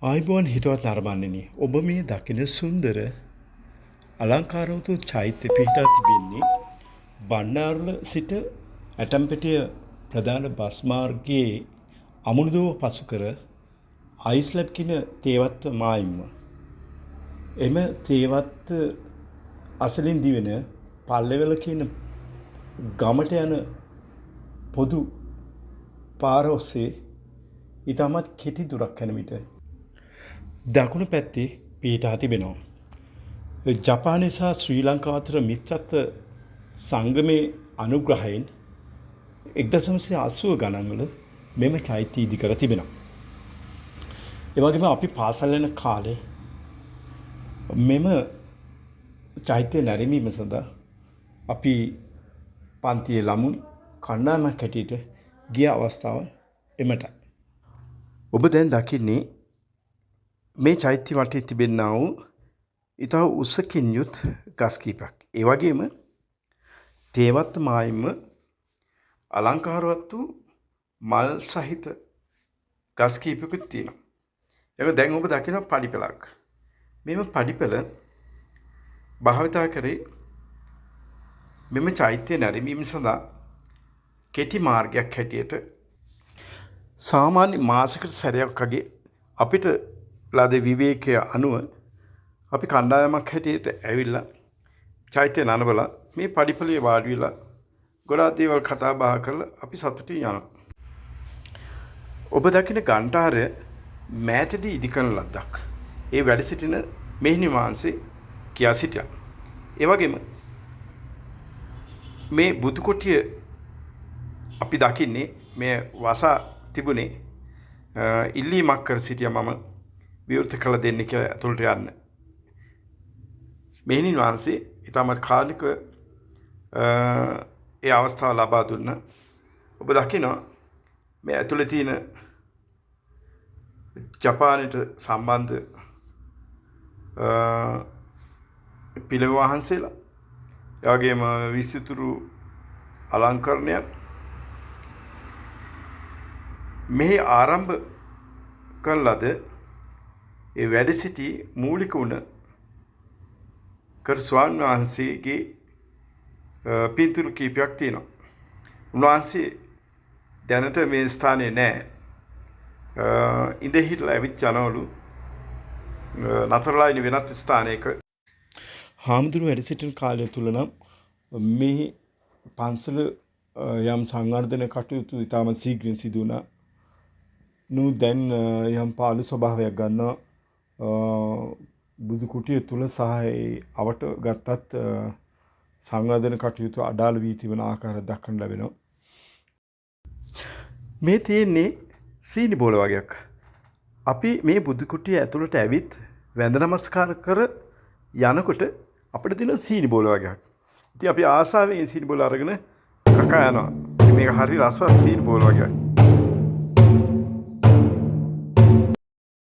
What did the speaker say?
ආයිබෝන් හිතවත් නරඹන්නේනි. ඔබ මේ දකින සුන්දර අලංකාරවතු චෛත්‍ය පිහිටා තිබෙන්නේ බණ්ඩාරුල සිට ඇටම්පිටිය ප්‍රධාන බස් මාර්ගයේ අමුණුදුව පසු කර අයිස්ලැබ් කියන තේවත්ත මායිම්ම. එම තේවත්ත අසලින් දිවෙන පල්ලෙවල කියන ගමට යන පොදු පාර ඔස්සේ ඉතාමත් කෙටි දුරක් යන විට දකුණු පැත්තේ පිහිටා තිබෙනවා. ජපානය සහ ශ්‍රී ලංකාව අතර මිත්‍රත්ව සංගමේ අනුග්‍රහයෙන් 1980 ගණන්වල මෙම චෛත්‍ය ඉදි කර තිබෙනවා. ඒ වගේම අපි පාසල් යන කාලේ මෙම චෛත්‍ය නැරඹීම සඳහා අපි පන්තියේ ළමුන් කණ්ඩායමක් හැටියට ගිය අවස්ථාව එමටයි. ඔබ දැන් දකින්නේ මේ චෛත්‍ය වටේ තිබෙනා වූ ඉතා උසකින් යුත් ගස් කීපයක්. ඒ වගේම තේවත්ත මායිම්ම අලංකාරවත් වූ මල් සහිත ගස් කීපයකුත් තියෙනවා. ඒක දැන් ඔබ දකින පඩිපෙළක්. මෙම පඩිපෙළ භාවිතා කරේ මෙම චෛත්‍ය නැරඹීම සඳහා කෙටි මාර්ගයක් හැටියට සාමාන්‍ය මාසයකට සැරයක් වගේ අපිට ලද විවේකය අනුව අපි කණ්ඩායමක් හැටියට ඇවිල්ලා චෛත්‍ය නනවලා මේ පඩිපෙළේ වාඩි වෙලා ගොඩාක් දේවල් කතා බහ කරලා අපි සතුටින් යනවා. ඔබ දකින ඝණ්ඨාරය මෑතදී ඉදි කරන ලද්දක්. ඒ වැඩ සිටින මෙහෙණි වහන්සේ කියා සිටියා. ඒ වගේම මේ බුදු කොටිය අපි දකින්නේ මේ වසා තිබුණේ ඉල්ලීමක් කර සිටියා මම විවෘත කළ දෙන්න කියලා ඇතුළට යන්න. මෙහෙණින් වහන්සේ ඊටමත් කාලික ඒ අවස්ථාව ලබා දුන්නා. ඔබ දකිනවා මේ ඇතුළේ තියෙන ජපානයට සම්බන්ධ පිළිම වහන්සේලා ඒ වගේම විසිතුරු අලංකරණයක් මෙහි ආරම්භ කළ ලද ඒ වැඩ සිටි මූලික වුණ කර ස්වාමීන් වහන්සේගේ පින්තූර කීපයක් තියෙනවා. උන්වහන්සේ දැනට මේ ස්ථානයේ නැහැ. ඉඳහිටලා ඇවිත් යනවලු නතරලා ඉන්න වෙනත් ස්ථානයක. හාමුදුරුවෝ වැඩ සිටින කාලය තුල නම් මේ පන්සල යම් සංවර්ධන කටයුතු ඉතාම ශීඝ්‍රයෙන් සිදු වුණා. දැන් යම් පාළු ස්වභාවයක් ගන්නවා. බුදු කුටිය තුල සහ අවට ගත්තත් සංවර්ධන කටයුතු අඩාල වී තිබෙන ආකාරය දක්වන්න ලැබෙනවා. මේ තියෙන්නේ සීනි බෝල වගේක්. අපි මේ බුදු කුටිය ඇතුළට ඇවිත් වැඳ නමස්කාර කර යනකොට අපිට තියෙන සීනි බෝල වගේක්. ඉතින් අපි ආසාවෙන් සීනි බෝල අරගෙන කකා යනවා. මේක හරි රසවත් සීනි බෝල වගේක්.